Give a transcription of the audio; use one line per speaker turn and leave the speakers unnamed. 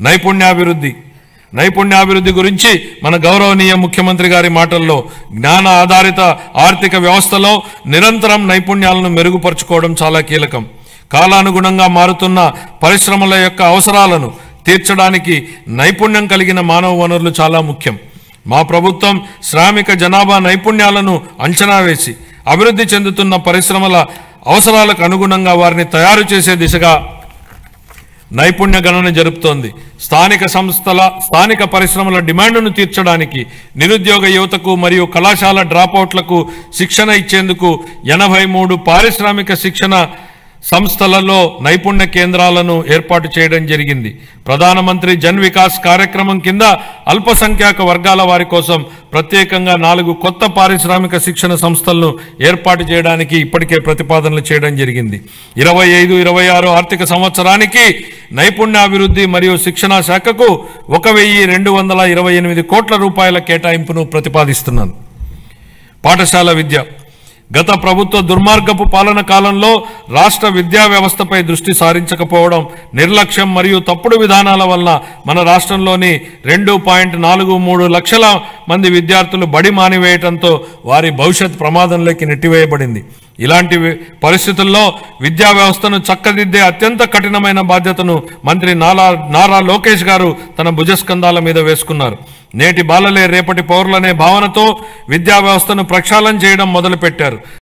నైపుణ్యాభివృద్ధి గురించి మన గౌరవనీయ ముఖ్యమంత్రి గారి మాటల్లో జ్ఞాన ఆధారిత ఆర్థిక వ్యవస్థలో నిరంతరం నైపుణ్యాలను మెరుగుపరుచుకోవడం చాలా కీలకం. కాలానుగుణంగా మారుతున్న పరిశ్రమల యొక్క అవసరాలను తీర్చడానికి నైపుణ్యం కలిగిన మానవ వనరులు చాలా ముఖ్యం. మా ప్రభుత్వం శ్రామిక జనాభా నైపుణ్యాలను అంచనా వేసి అభివృద్ధి చెందుతున్న పరిశ్రమల అవసరాలకు అనుగుణంగా వారిని తయారు చేసే దిశగా నైపుణ్య గణన జరుపుతోంది. స్థానిక పరిశ్రమల డిమాండ్ను తీర్చడానికి నిరుద్యోగ యువతకు మరియు కళాశాల డ్రాపౌట్లకు శిక్షణ ఇచ్చేందుకు 83 పారిశ్రామిక శిక్షణ సంస్థలలో నైపుణ్య కేంద్రాలను ఏర్పాటు చేయడం జరిగింది. ప్రధానమంత్రి జన్ వికాస్ కార్యక్రమం కింద అల్పసంఖ్యాక వర్గాల వారి కోసం ప్రత్యేకంగా 4 కొత్త పారిశ్రామిక శిక్షణ సంస్థలను ఏర్పాటు చేయడానికి ఇప్పటికే ప్రతిపాదనలు చేయడం జరిగింది. 25-26 ఆర్థిక సంవత్సరానికి నైపుణ్యాభివృద్ధి మరియు శిక్షణ శాఖకు 1,228 కోట్ల రూపాయల కేటాయింపును ప్రతిపాదిస్తున్నాను. పాఠశాల విద్య. గత ప్రభుత్వ దుర్మార్గపు పాలన కాలంలో రాష్ట్ర విద్యా వ్యవస్థపై దృష్టి సారించకపోవడం, నిర్లక్ష్యం మరియు తప్పుడు విధానాల వల్ల మన రాష్ట్రంలోని 2.43 లక్షల మంది విద్యార్థులు బడి మానివేయడంతో వారి భవిష్యత్ ప్రమాదంలోకి నెట్టివేయబడింది. ఇలాంటి పరిస్థితుల్లో విద్యా వ్యవస్థను చక్కదిద్దే అత్యంత కఠినమైన బాధ్యతను మంత్రి నారా లోకేష్ గారు తన భుజస్కంధాల మీద వేసుకున్నారు. నేటి బాలలే రేపటి పౌరులనే భావనతో విద్యా వ్యవస్థను ప్రక్షాళన చేయడం మొదలుపెట్టారు.